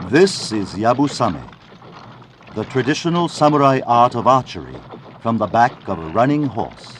This is Yabusame, the traditional samurai art of archery from the back of a running horse.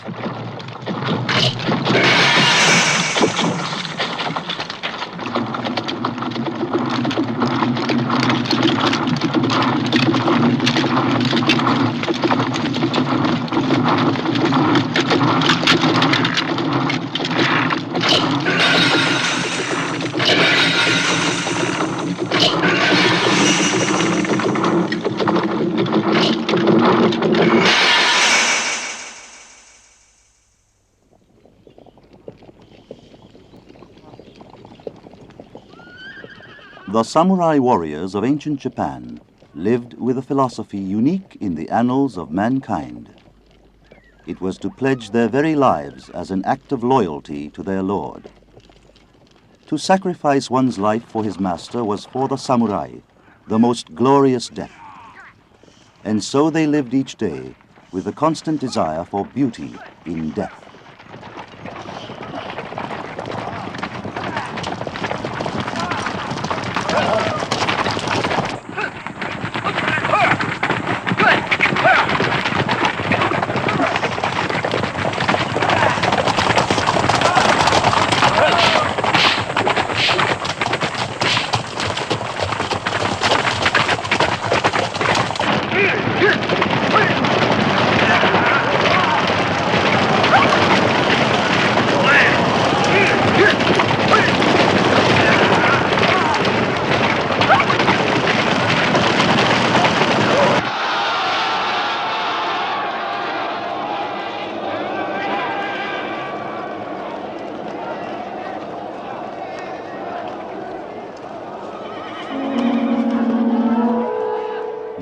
The samurai warriors of ancient Japan lived with a philosophy unique in the annals of mankind. It was to pledge their very lives as an act of loyalty to their lord. To sacrifice one's life for his master was for the samurai the most glorious death. And so they lived each day with a constant desire for beauty in death. Yeah.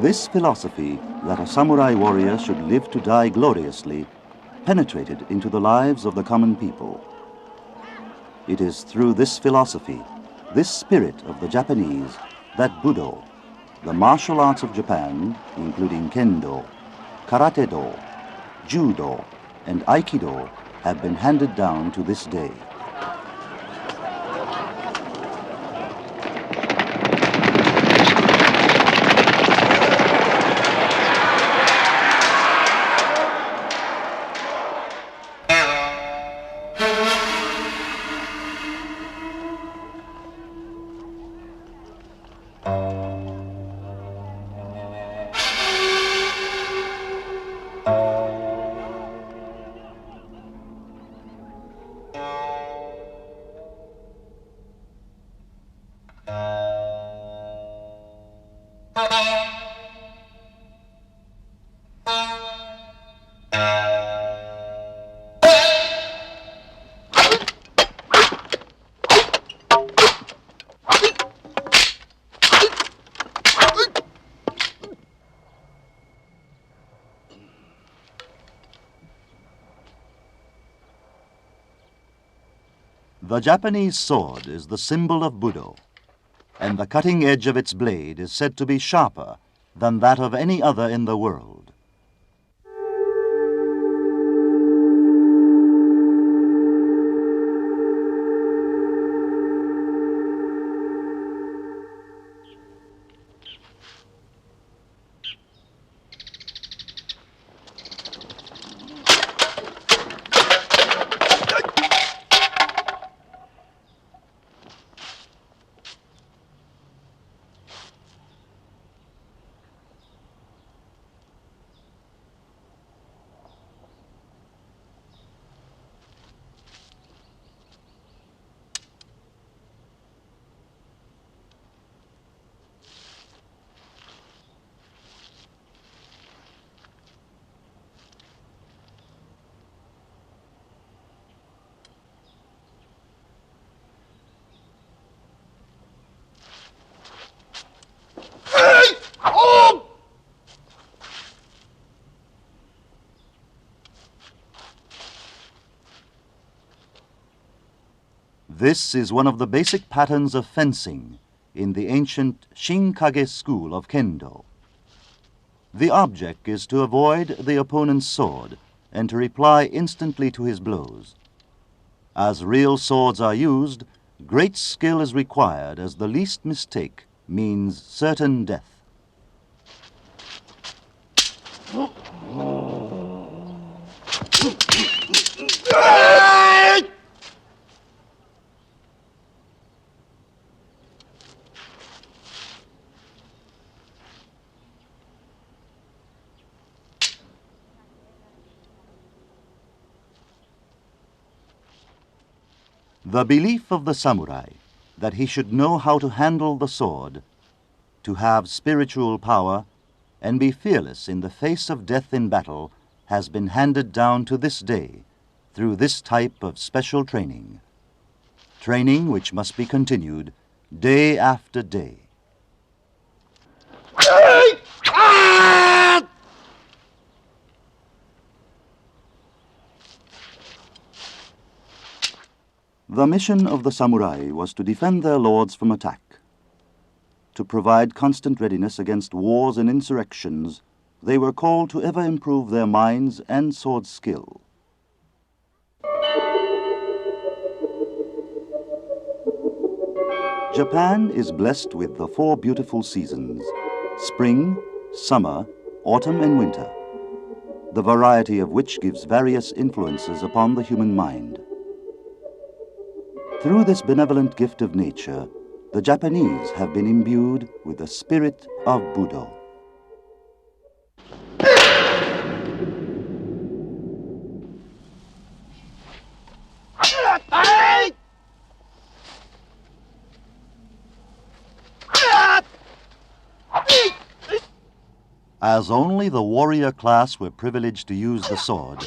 This philosophy that a samurai warrior should live to die gloriously penetrated into the lives of the common people. It is through this philosophy, this spirit of the Japanese, that Budo, the martial arts of Japan, including Kendo, Karate-do, Judo, and Aikido, have been handed down to this day. The Japanese sword is the symbol of Budo, and the cutting edge of its blade is said to be sharper than that of any other in the world. This is one of the basic patterns of fencing in the ancient Shinkage school of Kendo. The object is to avoid the opponent's sword and to reply instantly to his blows. As real swords are used, great skill is required, as the least mistake means certain death. The belief of the samurai that he should know how to handle the sword, to have spiritual power, and be fearless in the face of death in battle has been handed down to this day through this type of special training. Training which must be continued day after day. The mission of the samurai was to defend their lords from attack, to provide constant readiness against wars and insurrections. They were called to ever improve their minds and sword skill. Japan is blessed with the 4 beautiful seasons: spring, summer, autumn, and winter, the variety of which gives various influences upon the human mind. Through this benevolent gift of nature, the Japanese have been imbued with the spirit of Budo. As only the warrior class were privileged to use the sword,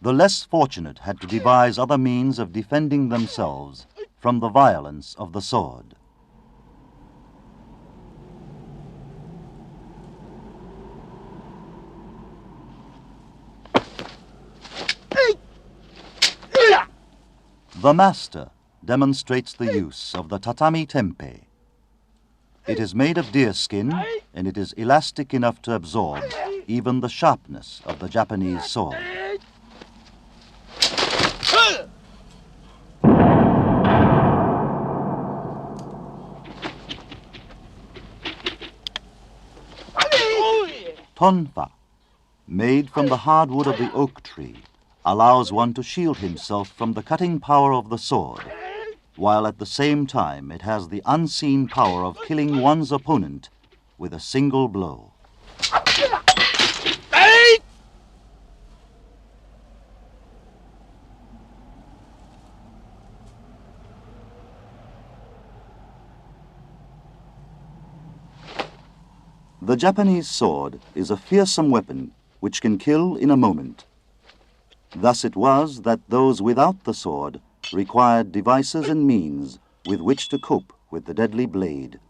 the less fortunate had to devise other means of defending themselves from the violence of the sword. The master demonstrates the use of the tatami tempe. It is made of deerskin, and it is elastic enough to absorb even the sharpness of the Japanese sword. Tonfa, made from the hardwood of the oak tree, allows one to shield himself from the cutting power of the sword, while at the same time it has the unseen power of killing one's opponent with a single blow. The Japanese sword is a fearsome weapon which can kill in a moment. Thus it was that those without the sword required devices and means with which to cope with the deadly blade.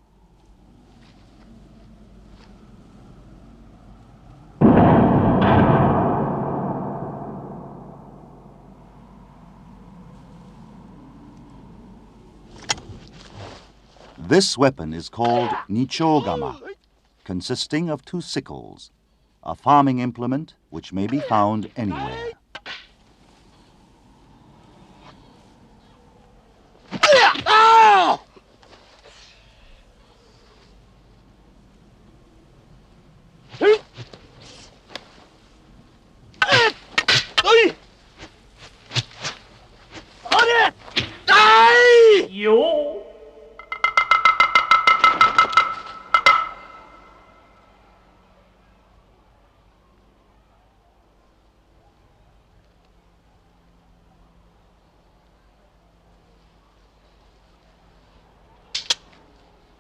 This weapon is called nichogama, consisting of two sickles, a farming implement which may be found anywhere.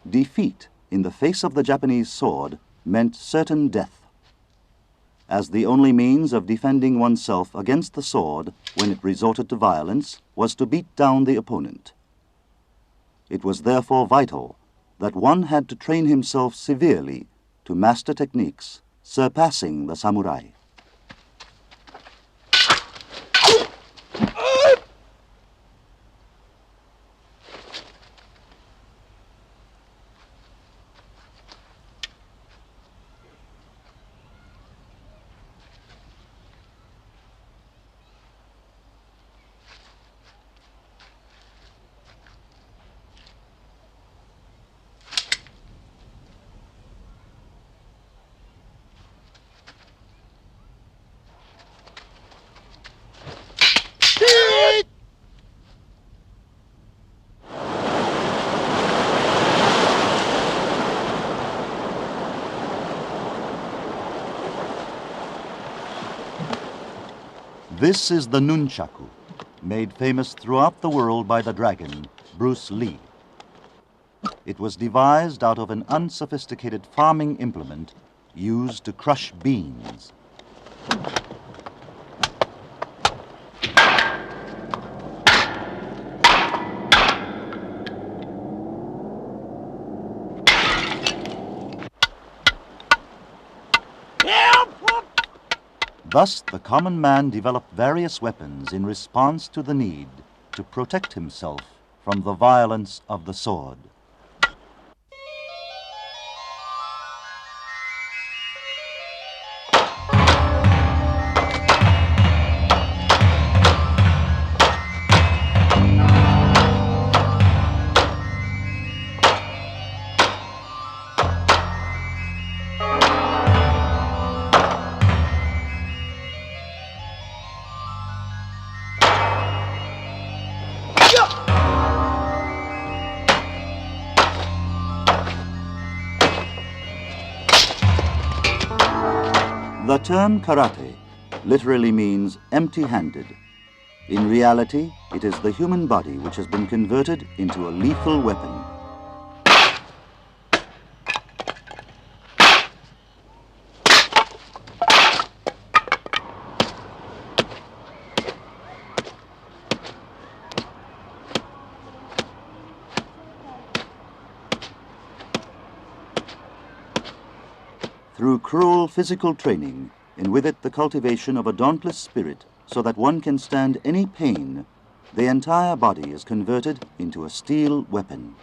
Defeat in the face of the Japanese sword meant certain death. As the only means of defending oneself against the sword when it resorted to violence was to beat down the opponent. It was therefore vital that one had to train himself severely to master techniques surpassing the samurai. This is the nunchaku, made famous throughout the world by the dragon, Bruce Lee. It was devised out of an unsophisticated farming implement used to crush beans. Thus, the common man developed various weapons in response to the need to protect himself from the violence of the sword. The term karate literally means empty-handed. In reality, it is the human body which has been converted into a lethal weapon. Through cruel physical training, and with it the cultivation of a dauntless spirit so that one can stand any pain, The entire body is converted into a steel weapon.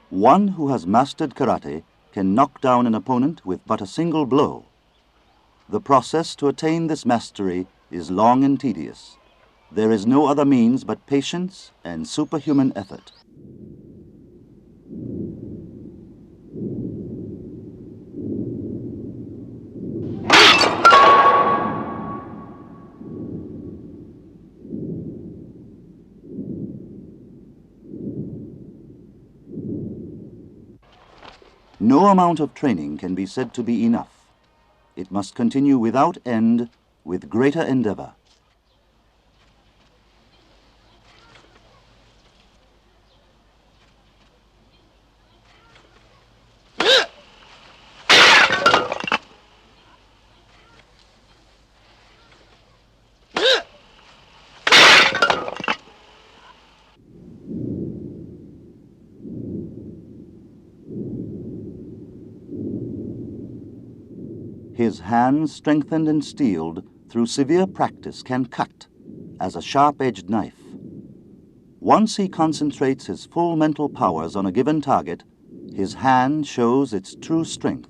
One who has mastered karate can knock down an opponent with but a single blow. The process to attain this mastery is long and tedious. There is no other means but patience and superhuman effort. No amount of training can be said to be enough. It must continue without end, with greater endeavor. His hands, strengthened and steeled through severe practice, can cut as a sharp-edged knife. Once he concentrates his full mental powers on a given target, his hand shows its true strength.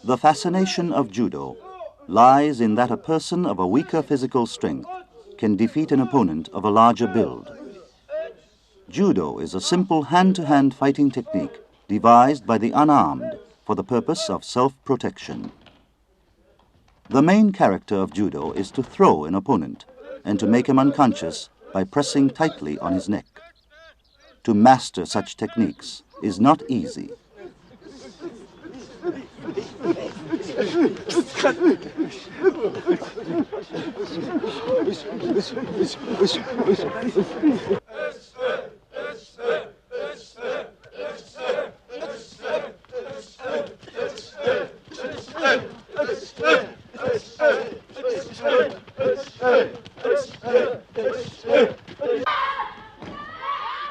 The fascination of judo lies in that a person of a weaker physical strength can defeat an opponent of a larger build. Judo is a simple hand-to-hand fighting technique devised by the unarmed for the purpose of self-protection. The main character of judo is to throw an opponent and to make him unconscious by pressing tightly on his neck. To master such techniques is not easy.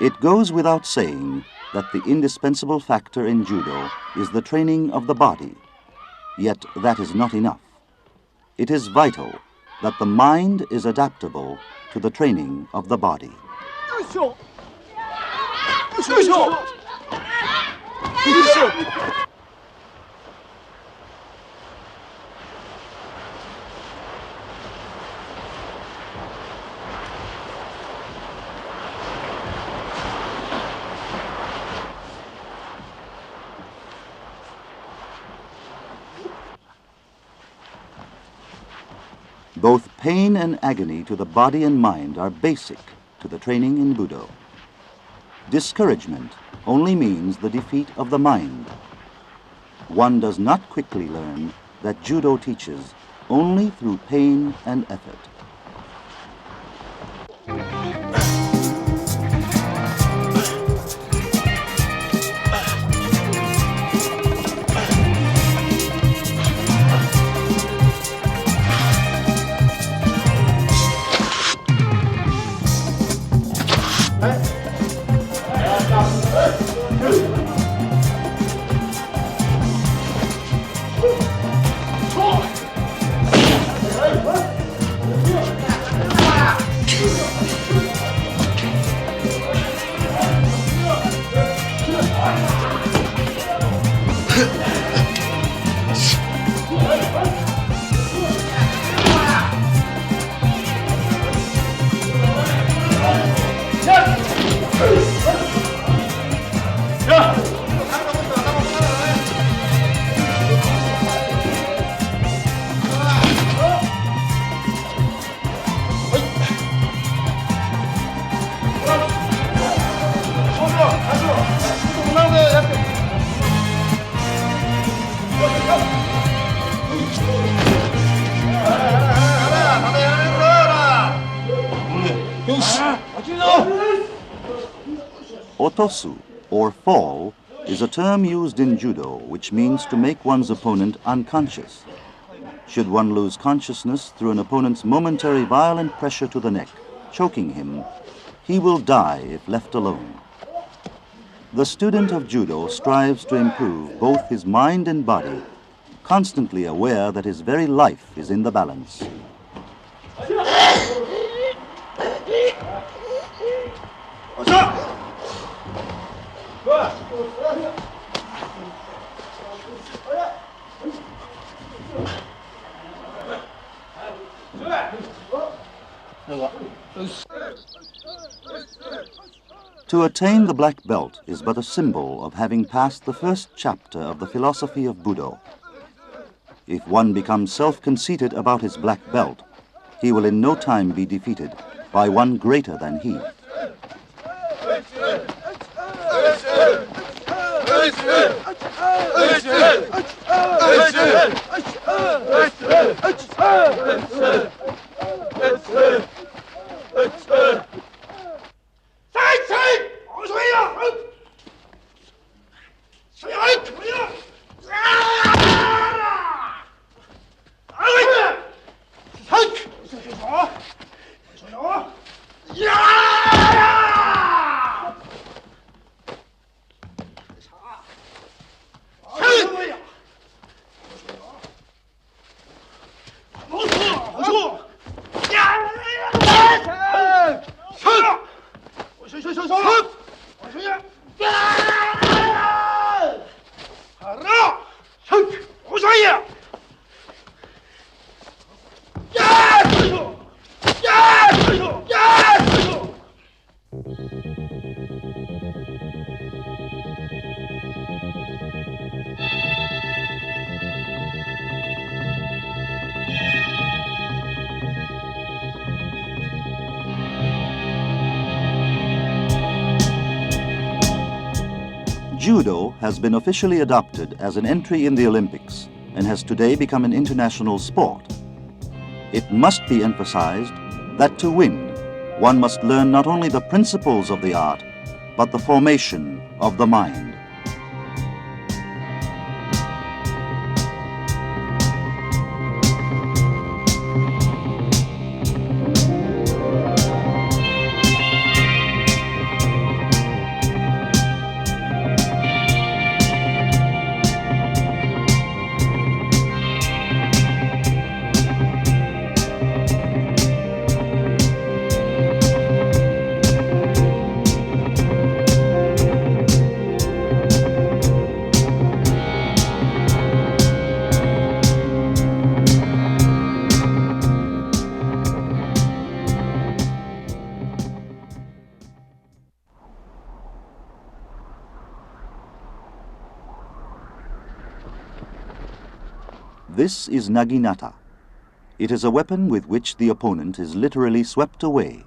It goes without saying that the indispensable factor in judo is the training of the body. Yet that is not enough. It is vital that the mind is adaptable to the training of the body. Both pain and agony to the body and mind are basic to the training in Budo. Discouragement only means the defeat of the mind. One does not quickly learn that Judo teaches only through pain and effort. Otosu, or fall, is a term used in judo which means to make one's opponent unconscious. Should one lose consciousness through an opponent's momentary violent pressure to the neck, choking him, he will die if left alone. The student of judo strives to improve both his mind and body, constantly aware that his very life is in the balance. To attain the black belt is but a symbol of having passed the first chapter of the philosophy of Budo. If one becomes self-conceited about his black belt, he will in no time be defeated by one greater than he. Judo has been officially adopted as an entry in the Olympics and has today become an international sport. It must be emphasized that to win, one must learn not only the principles of the art, but the formation of the mind. This is naginata. It is a weapon with which the opponent is literally swept away.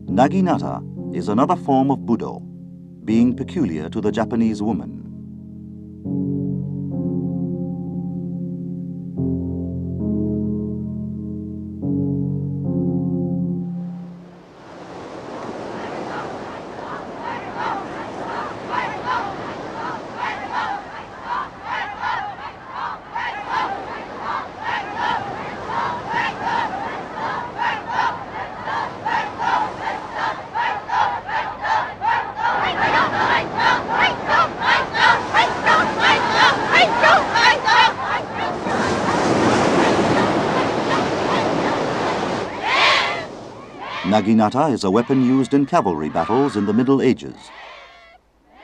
Naginata is another form of Budo, being peculiar to the Japanese woman. Naginata is a weapon used in cavalry battles in the Middle Ages.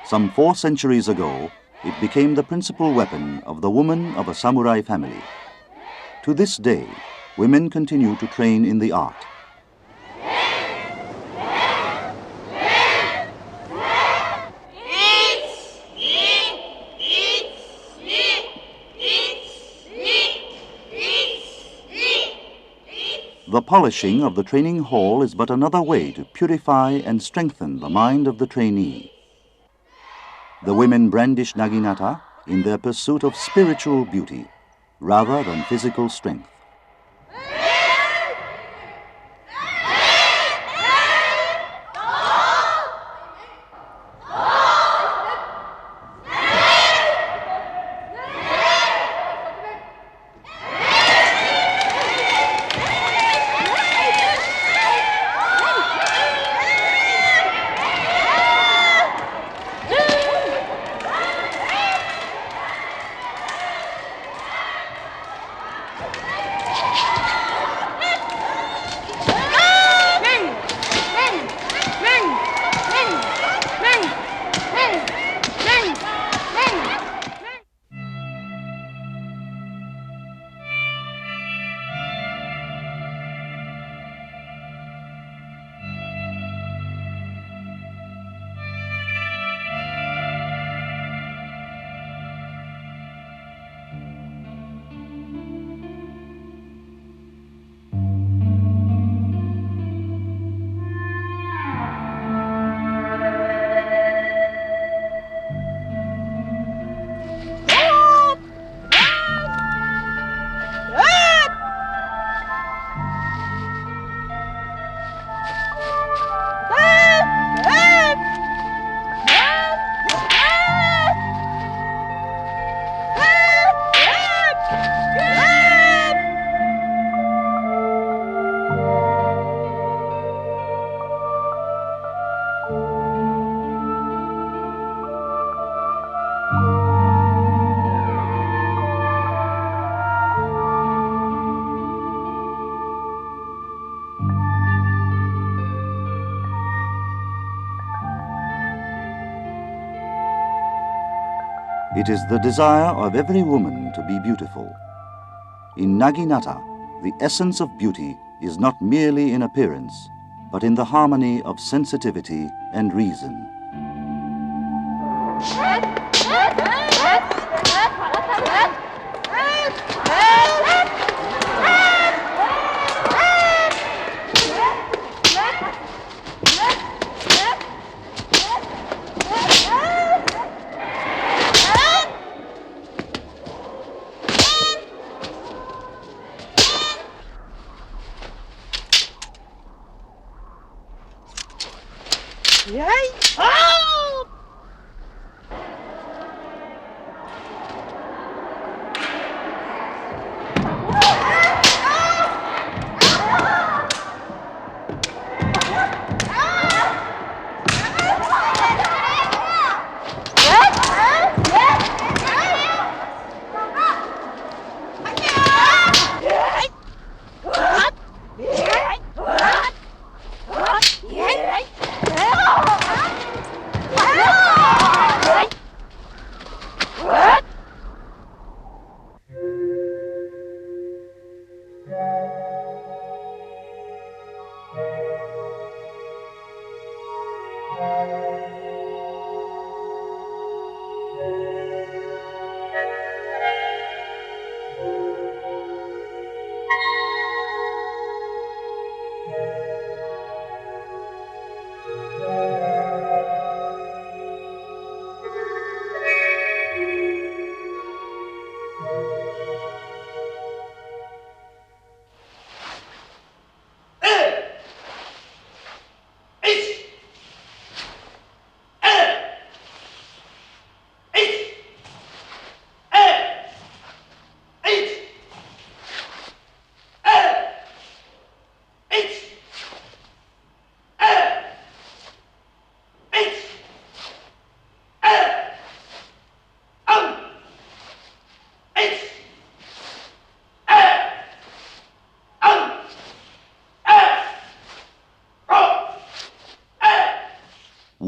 Some 4 centuries ago, it became the principal weapon of the woman of a samurai family. To this day, women continue to train in the art. The polishing of the training hall is but another way to purify and strengthen the mind of the trainee. The women brandish naginata in their pursuit of spiritual beauty rather than physical strength. It is the desire of every woman to be beautiful. In naginata, the essence of beauty is not merely in appearance, but in the harmony of sensitivity and reason.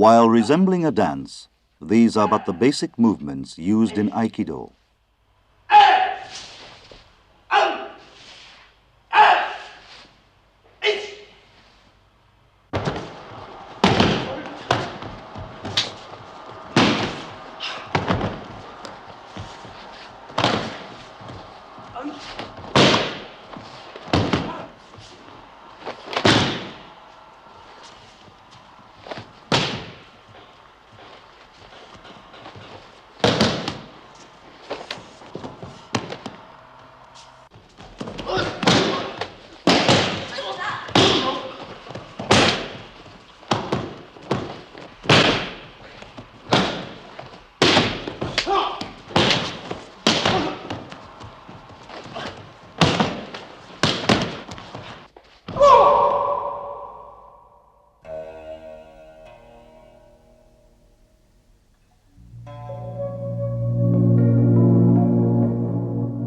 While resembling a dance, these are but the basic movements used in Aikido.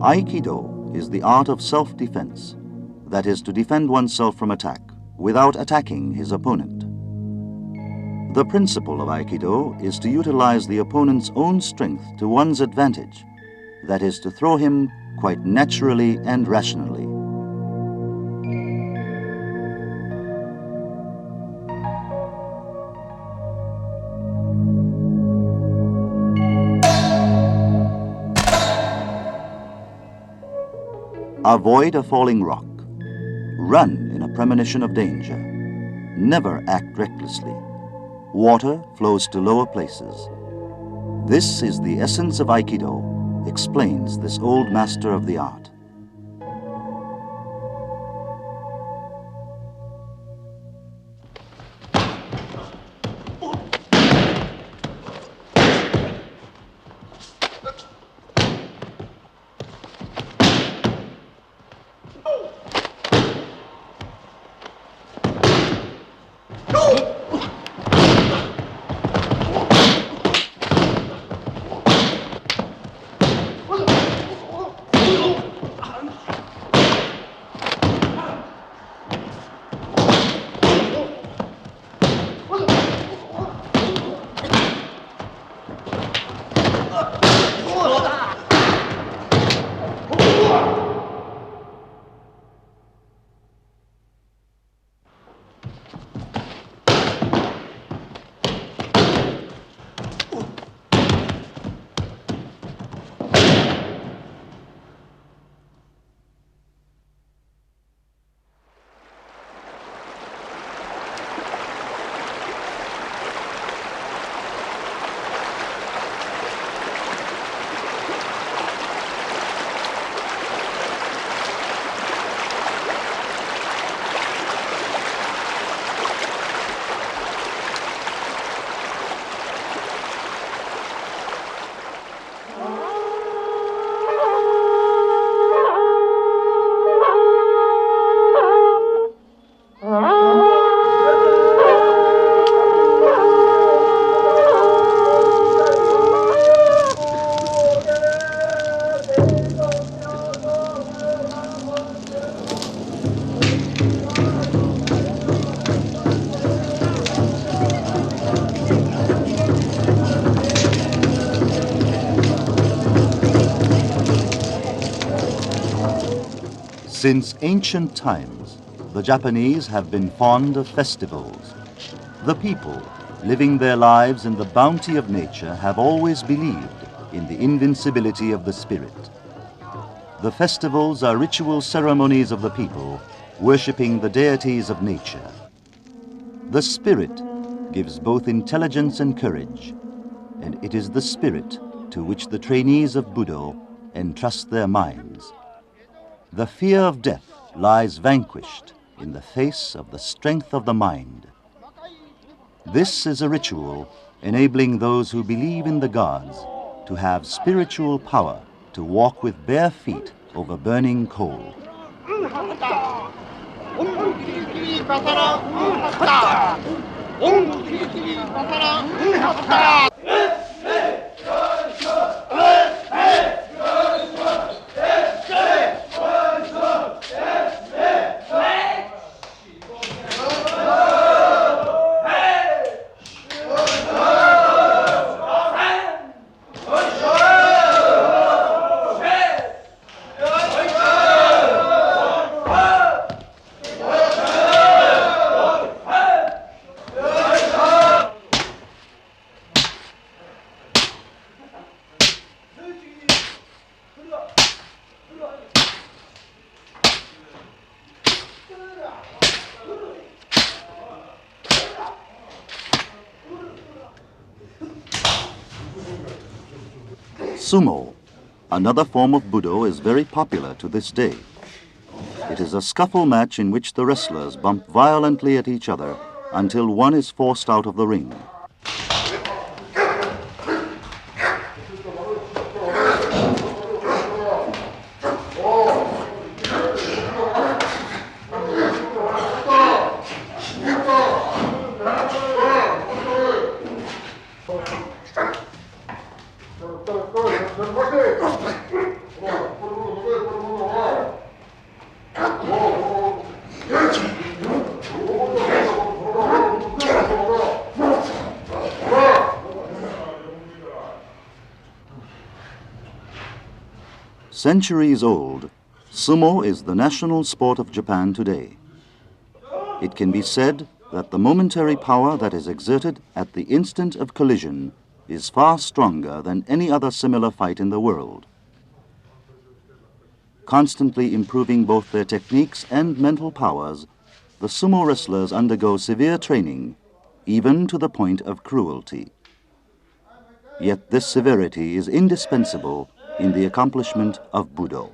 Aikido is the art of self-defense, that is, to defend oneself from attack without attacking his opponent. The principle of Aikido is to utilize the opponent's own strength to one's advantage, that is, to throw him quite naturally and rationally. Avoid a falling rock. Run in a premonition of danger. Never act recklessly. Water flows to lower places. This is the essence of Aikido, explains this old master of the art. Since ancient times, the Japanese have been fond of festivals. The people, living their lives in the bounty of nature, have always believed in the invincibility of the spirit. The festivals are ritual ceremonies of the people, worshipping the deities of nature. The spirit gives both intelligence and courage, and it is the spirit to which the trainees of Budo entrust their minds. The fear of death lies vanquished in the face of the strength of the mind. This is a ritual enabling those who believe in the gods to have spiritual power to walk with bare feet over burning coal. Sumo, another form of Budo, is very popular to this day. It is a scuffle match in which the wrestlers bump violently at each other until one is forced out of the ring. Centuries old, sumo is the national sport of Japan today. It can be said that the momentary power that is exerted at the instant of collision is far stronger than any other similar fight in the world. Constantly improving both their techniques and mental powers, the sumo wrestlers undergo severe training, even to the point of cruelty. Yet this severity is indispensable in the accomplishment of Budo.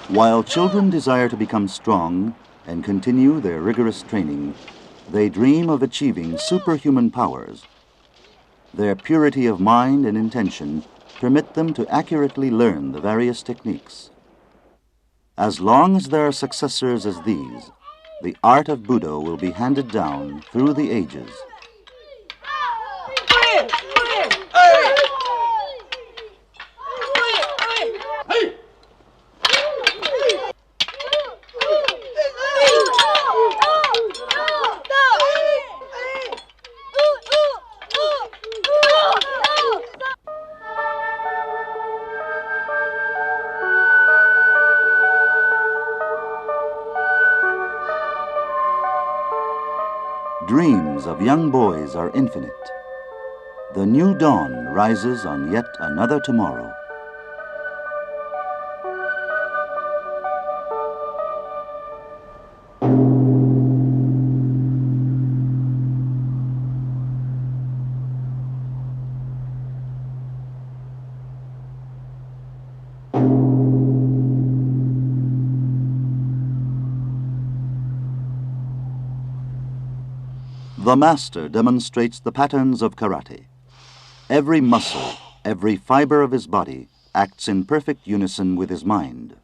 While children desire to become strong and continue their rigorous training, they dream of achieving superhuman powers. Their purity of mind and intention permit them to accurately learn the various techniques. As long as there are successors as these, the art of Budo will be handed down through the ages. Dreams of young boys are infinite. The new dawn rises on yet another tomorrow. The master demonstrates the patterns of karate. Every muscle, every fiber of his body acts in perfect unison with his mind.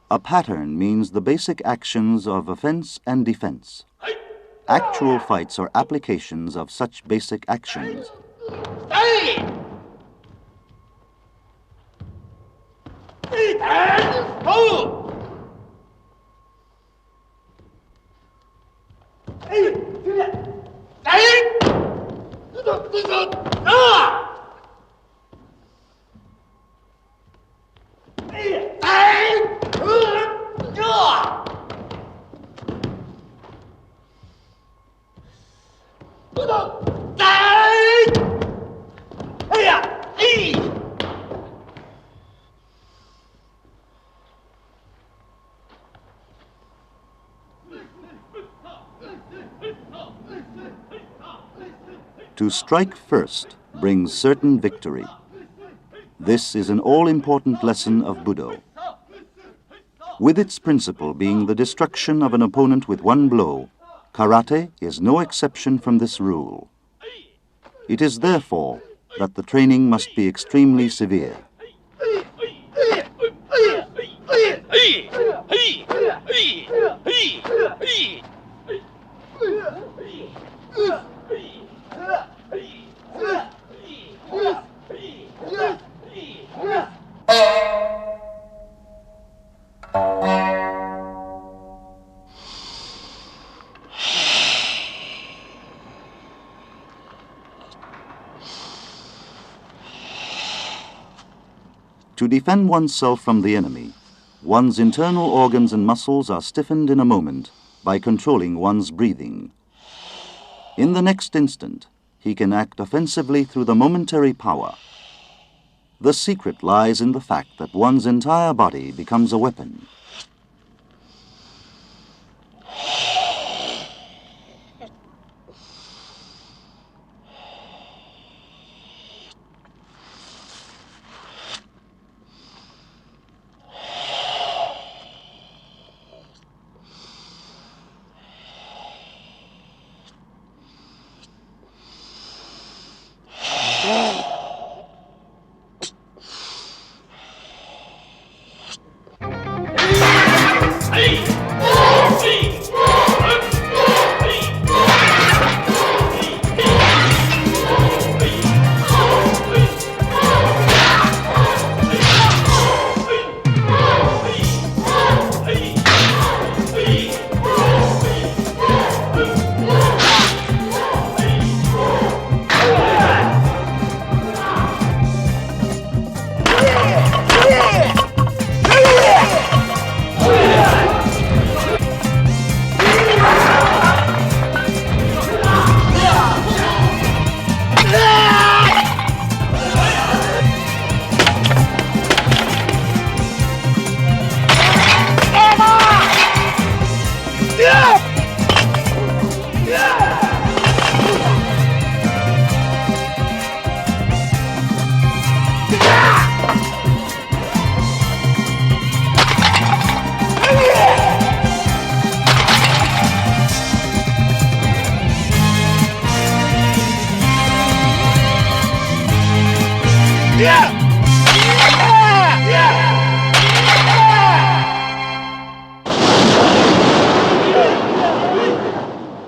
A pattern means the basic actions of offense and defense. Actual fights are applications of such basic actions. To strike first brings certain victory. This is an all-important lesson of Budo. With its principle being the destruction of an opponent with one blow, karate is no exception from this rule. It is therefore that the training must be extremely severe. To defend oneself from the enemy, one's internal organs and muscles are stiffened in a moment by controlling one's breathing. In the next instant, he can act offensively through the momentary power. The secret lies in the fact that one's entire body becomes a weapon.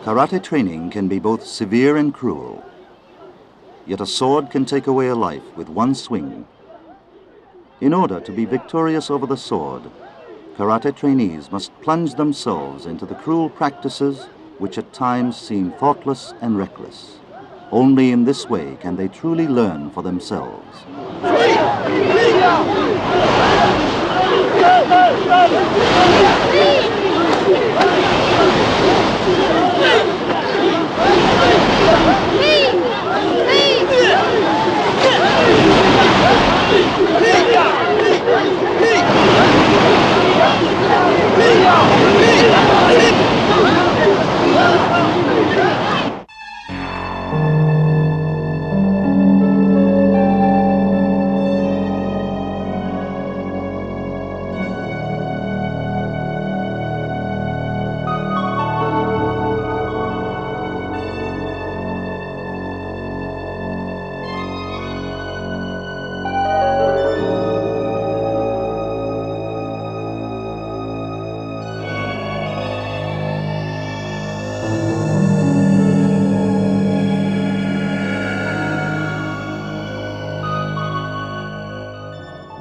Karate training can be both severe and cruel. Yet a sword can take away a life with one swing. In order to be victorious over the sword, karate trainees must plunge themselves into the cruel practices which at times seem thoughtless and reckless. Only in this way can they truly learn for themselves.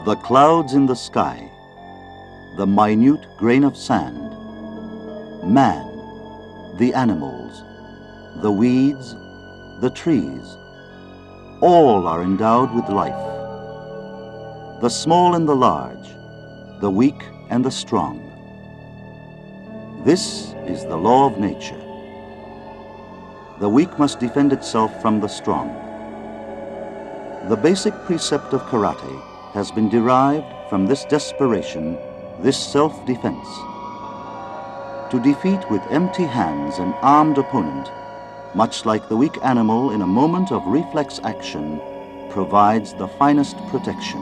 The clouds in the sky, the minute grain of sand, man, the animals, the weeds, the trees, all are endowed with life. The small and the large, the weak and the strong. This is the law of nature. The weak must defend itself from the strong. The basic precept of karate has been derived from this desperation, this self-defense. To defeat with empty hands an armed opponent, much like the weak animal in a moment of reflex action, provides the finest protection.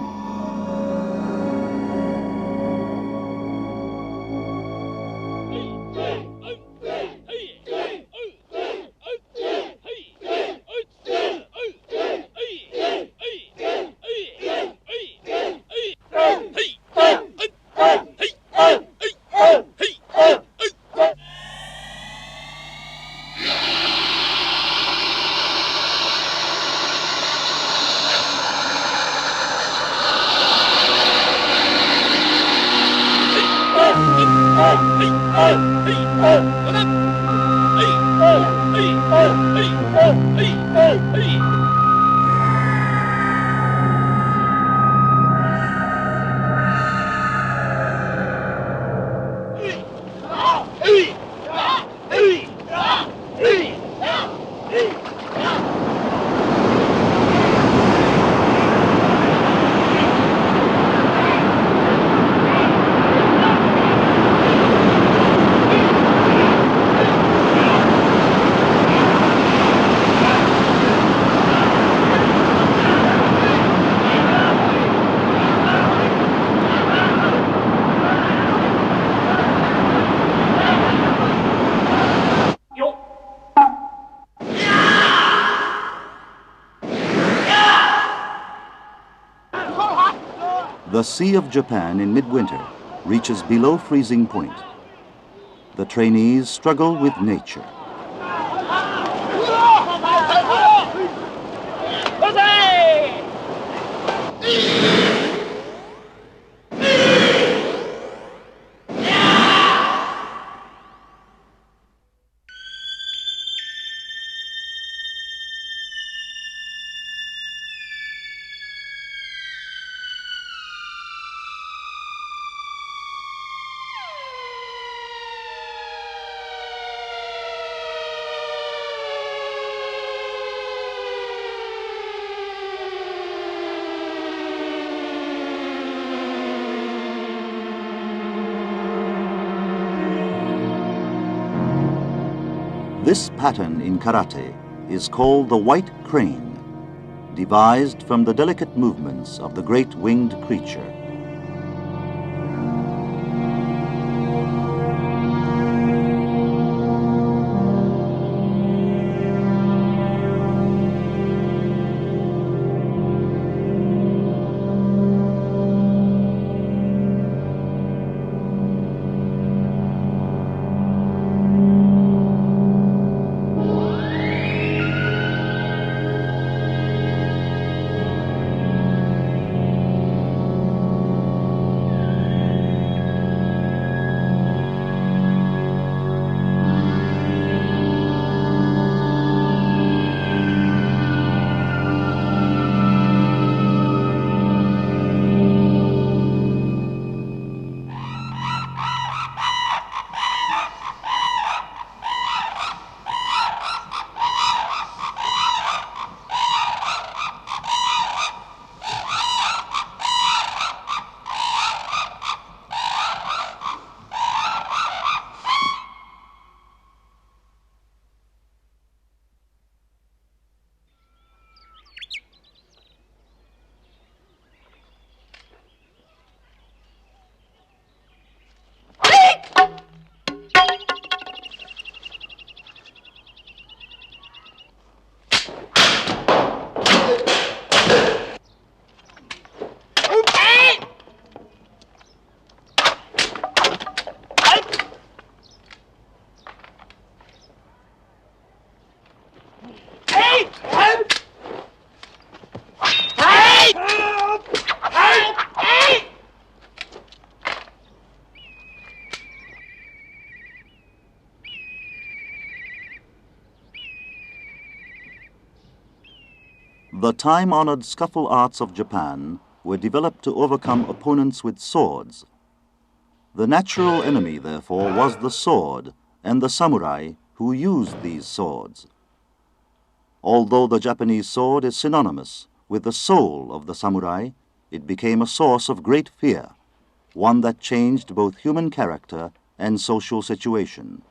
The Sea of Japan in midwinter reaches below freezing point. The trainees struggle with nature. This pattern in karate is called the white crane, devised from the delicate movements of the great winged creature. The time-honored scuffle arts of Japan were developed to overcome opponents with swords. The natural enemy, therefore, was the sword and the samurai who used these swords. Although the Japanese sword is synonymous with the soul of the samurai, it became a source of great fear, one that changed both human character and social situation.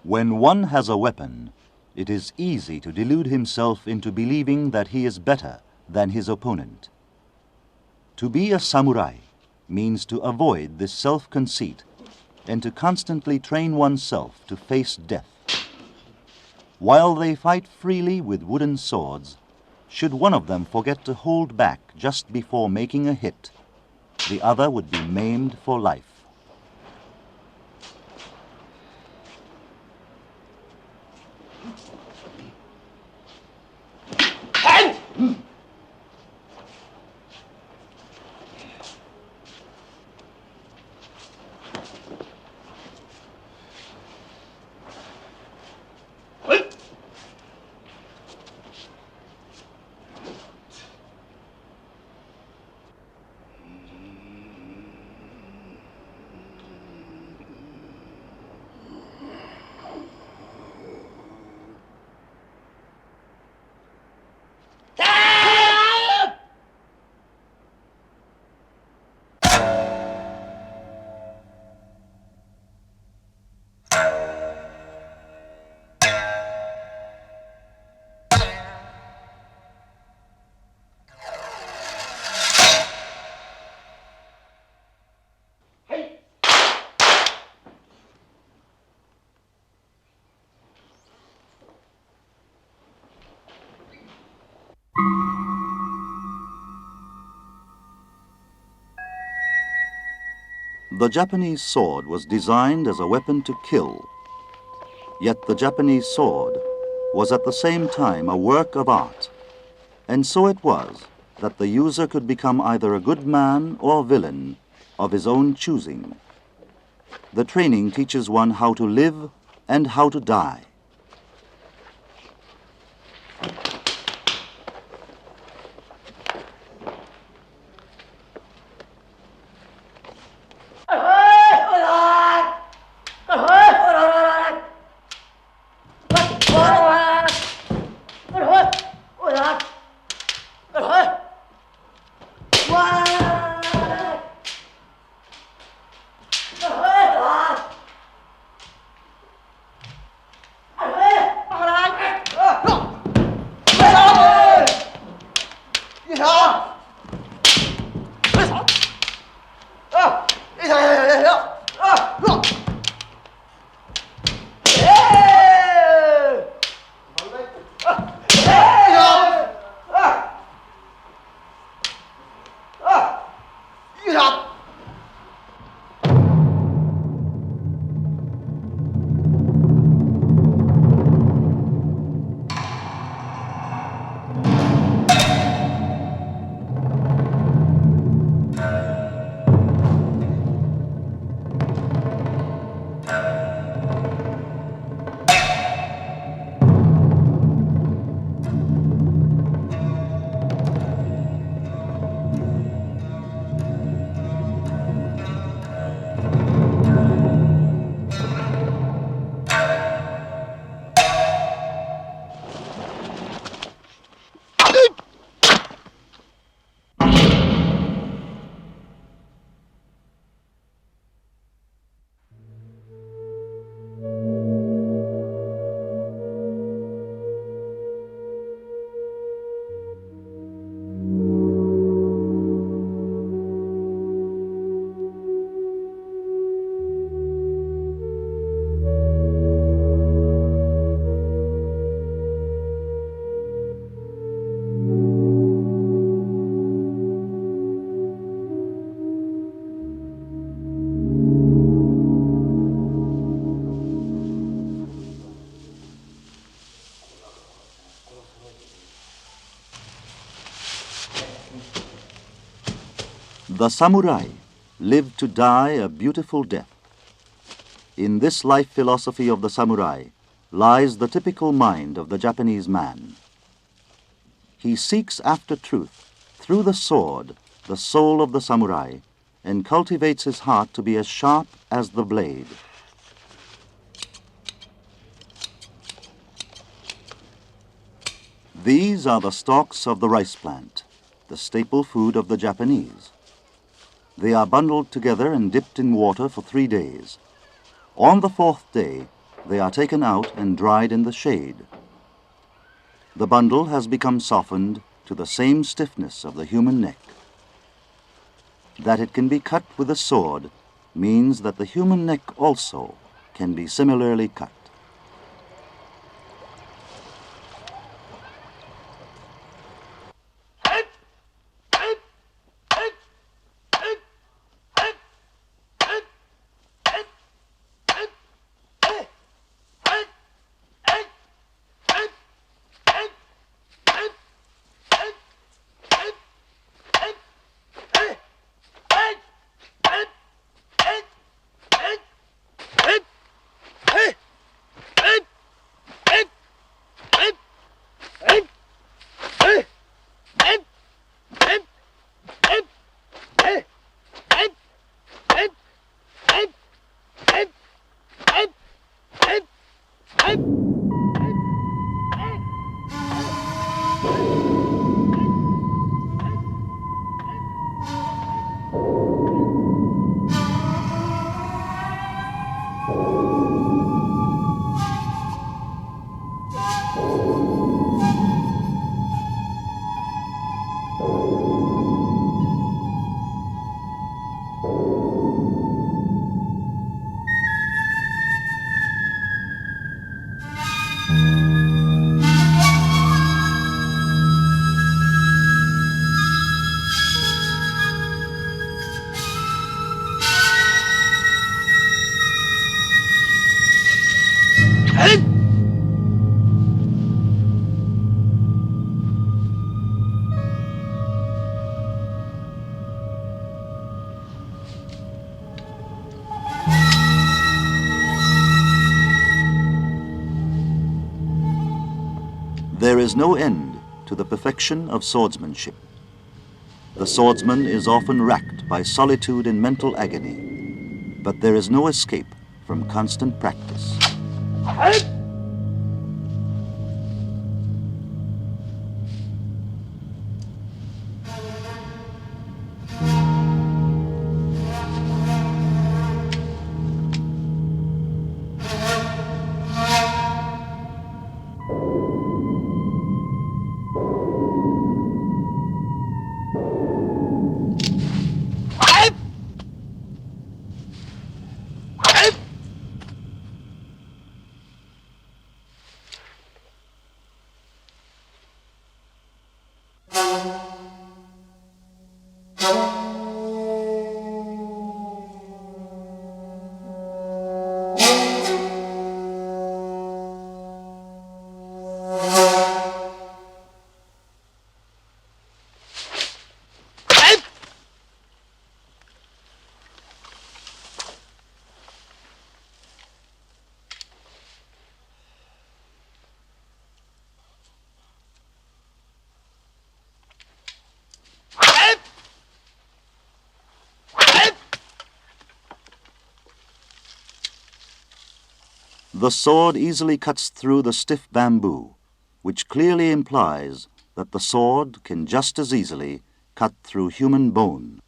When one has a weapon, it is easy to delude himself into believing that he is better than his opponent. To be a samurai means to avoid this self-conceit and to constantly train oneself to face death. While they fight freely with wooden swords, should one of them forget to hold back just before making a hit, the other would be maimed for life. The Japanese sword was designed as a weapon to kill. Yet the Japanese sword was at the same time a work of art. And so it was that the user could become either a good man or villain of his own choosing. The training teaches one how to live and how to die. The samurai lived to die a beautiful death. In this life philosophy of the samurai lies the typical mind of the Japanese man. He seeks after truth through the sword, the soul of the samurai, and cultivates his heart to be as sharp as the blade. These are the stalks of the rice plant, the staple food of the Japanese. They are bundled together and dipped in water for 3 days. On the 4th day, they are taken out and dried in the shade. The bundle has become softened to the same stiffness of the human neck. That it can be cut with a sword means that the human neck also can be similarly cut. There is no end to the perfection of swordsmanship. The swordsman is often racked by solitude and mental agony, but there is no escape from constant practice. The sword easily cuts through the stiff bamboo, which clearly implies that the sword can just as easily cut through human bone.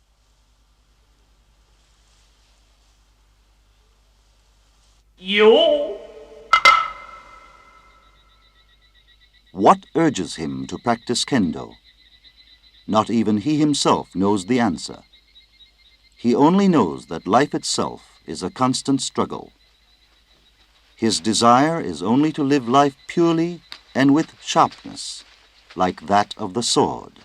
Yo! What urges him to practice kendo? Not even he himself knows the answer. He only knows that life itself is a constant struggle. His desire is only to live life purely and with sharpness, like that of the sword.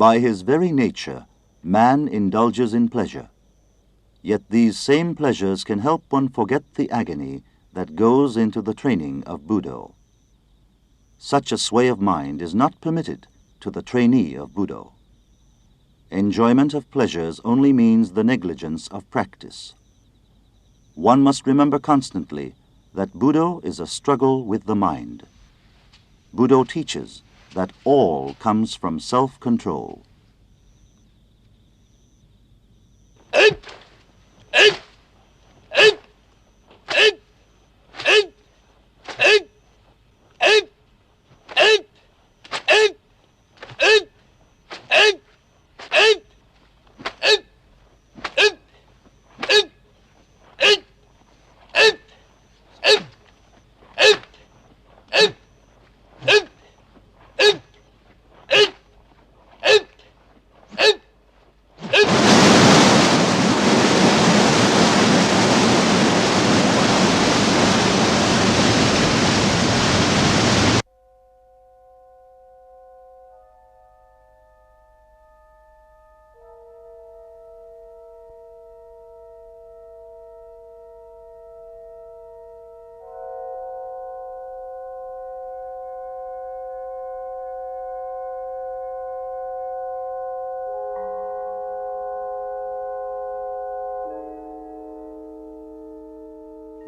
By his very nature, man indulges in pleasure. Yet these same pleasures can help one forget the agony that goes into the training of Budo. Such a sway of mind is not permitted to the trainee of Budo. Enjoyment of pleasures only means the negligence of practice. One must remember constantly that Budo is a struggle with the mind. Budo teaches that all comes from self-control.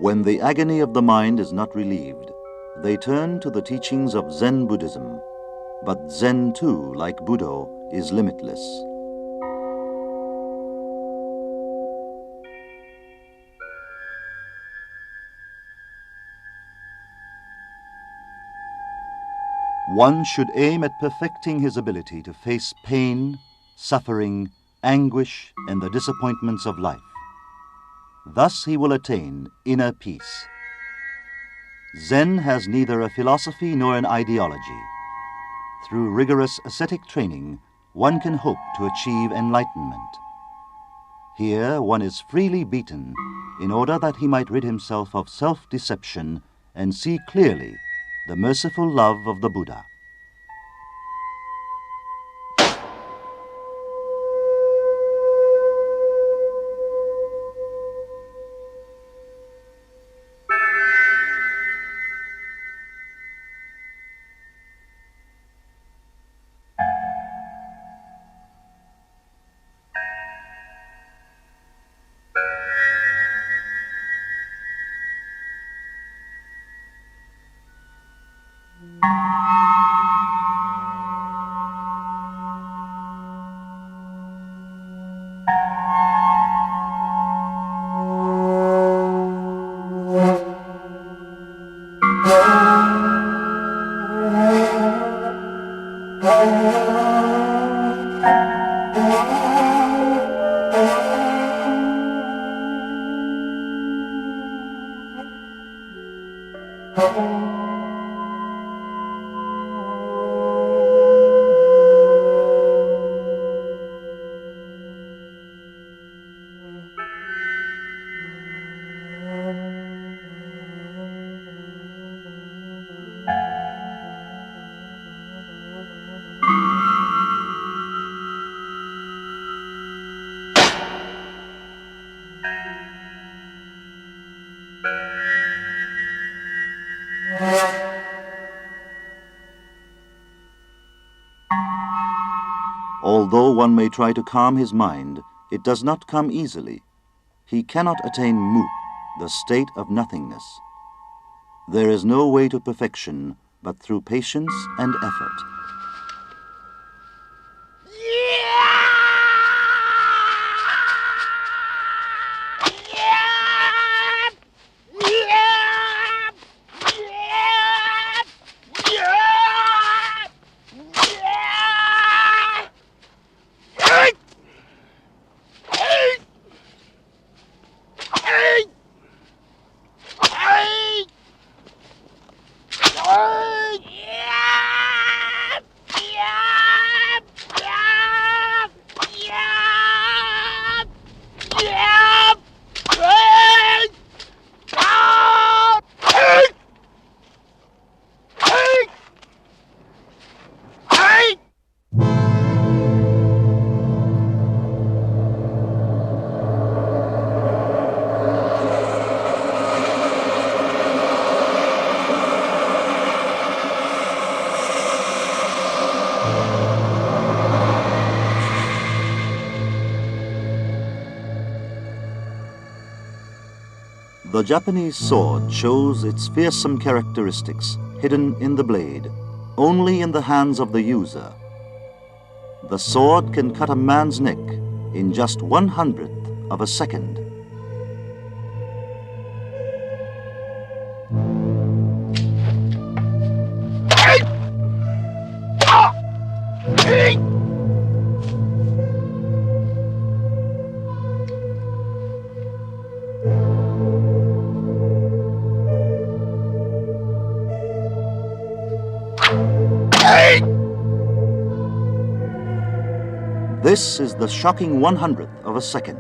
When the agony of the mind is not relieved, they turn to the teachings of Zen Buddhism. But Zen too, like Budo, is limitless. One should aim at perfecting his ability to face pain, suffering, anguish, and the disappointments of life. Thus he will attain inner peace. Zen has neither a philosophy nor an ideology. Through rigorous ascetic training, one can hope to achieve enlightenment. Here one is freely beaten in order that he might rid himself of self-deception and see clearly the merciful love of the Buddha. Although one may try to calm his mind, it does not come easily. He cannot attain mu, the state of nothingness. There is no way to perfection but through patience and effort. The Japanese sword shows its fearsome characteristics hidden in the blade, only in the hands of the user. The sword can cut a man's neck in just 1/100th of a second. This is the shocking 1/100th of a second.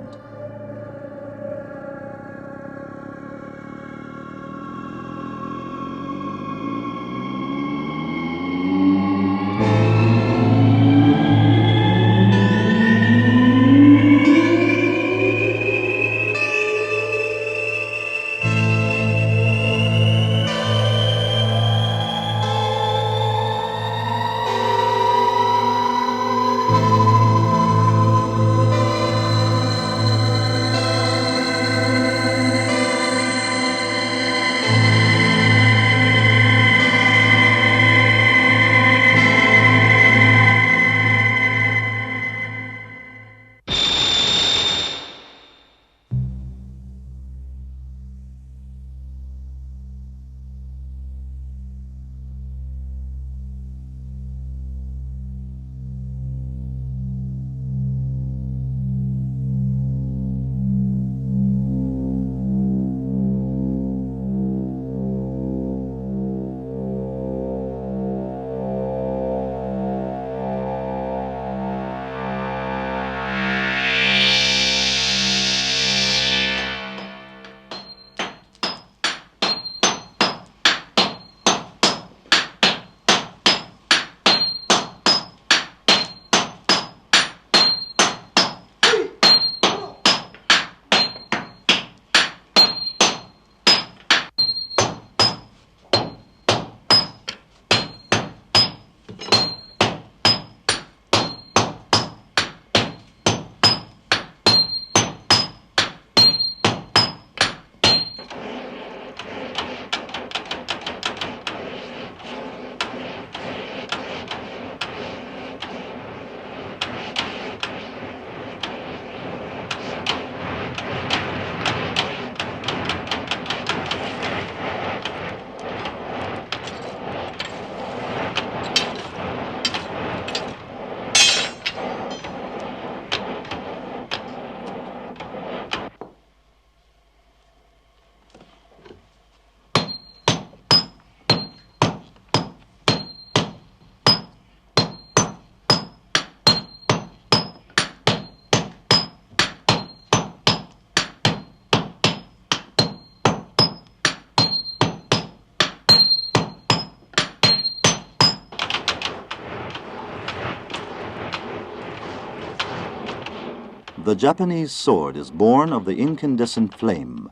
The Japanese sword is born of the incandescent flame.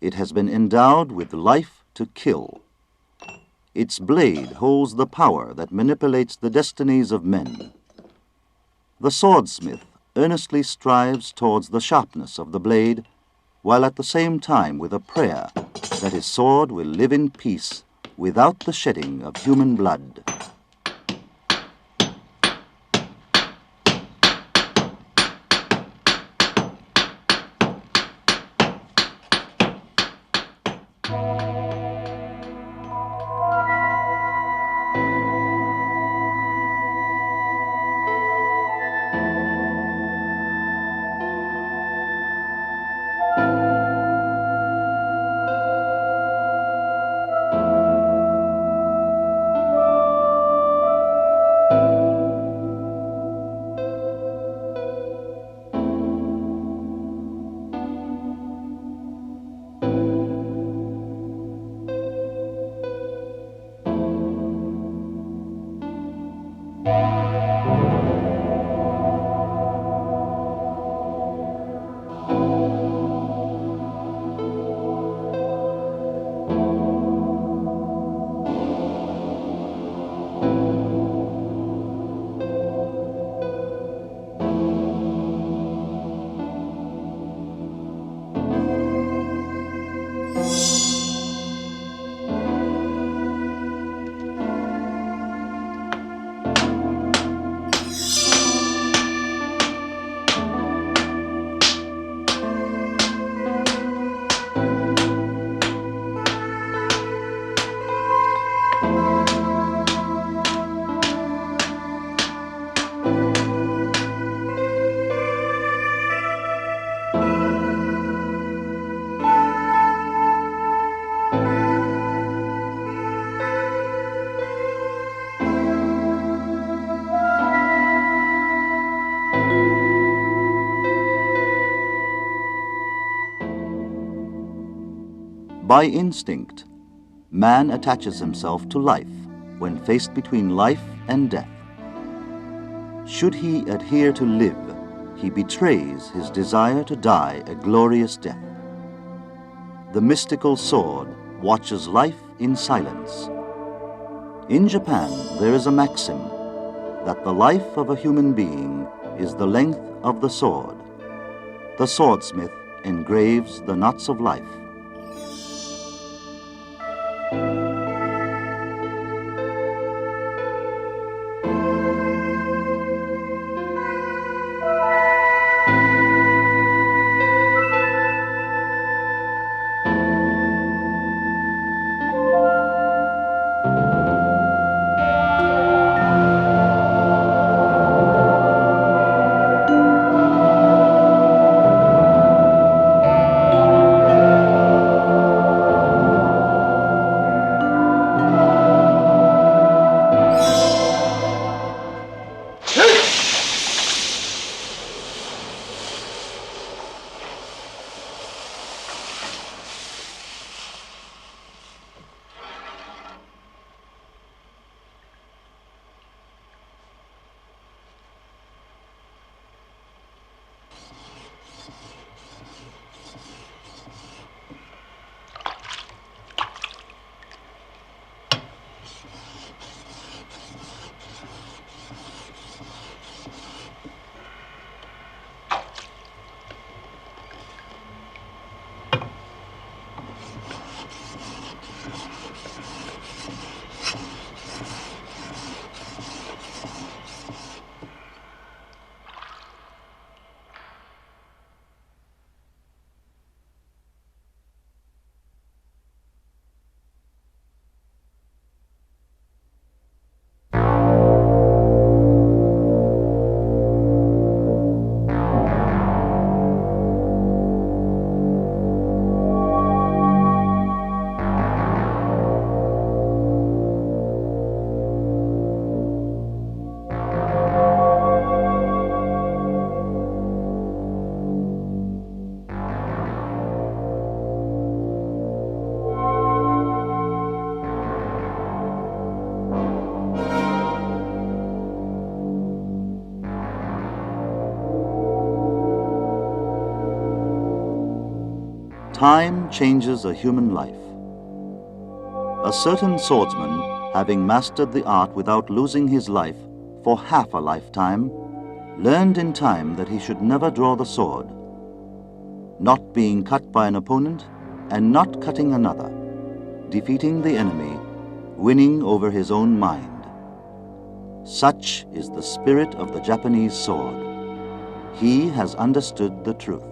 It has been endowed with life to kill. Its blade holds the power that manipulates the destinies of men. The swordsmith earnestly strives towards the sharpness of the blade, while at the same time with a prayer that his sword will live in peace without the shedding of human blood. By instinct, man attaches himself to life when faced between life and death. Should he adhere to live, he betrays his desire to die a glorious death. The mystical sword watches life in silence. In Japan, there is a maxim that the life of a human being is the length of the sword. The swordsmith engraves the knots of life. Time changes a human life. A certain swordsman, having mastered the art without losing his life for half a lifetime, learned in time that he should never draw the sword, not being cut by an opponent and not cutting another, defeating the enemy, winning over his own mind. Such is the spirit of the Japanese sword. He has understood the truth.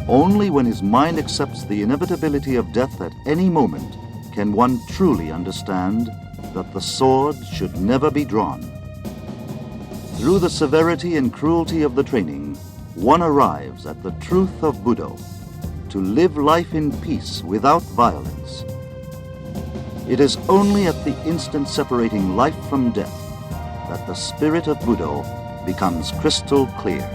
Only when his mind accepts the inevitability of death at any moment can one truly understand that the sword should never be drawn. Through the severity and cruelty of the training, one arrives at the truth of Budo, to live life in peace without violence. It is only at the instant separating life from death that the spirit of Budo becomes crystal clear.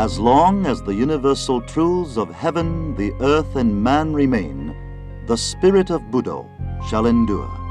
As long as the universal truths of heaven, the earth, and man remain, the spirit of Budo shall endure.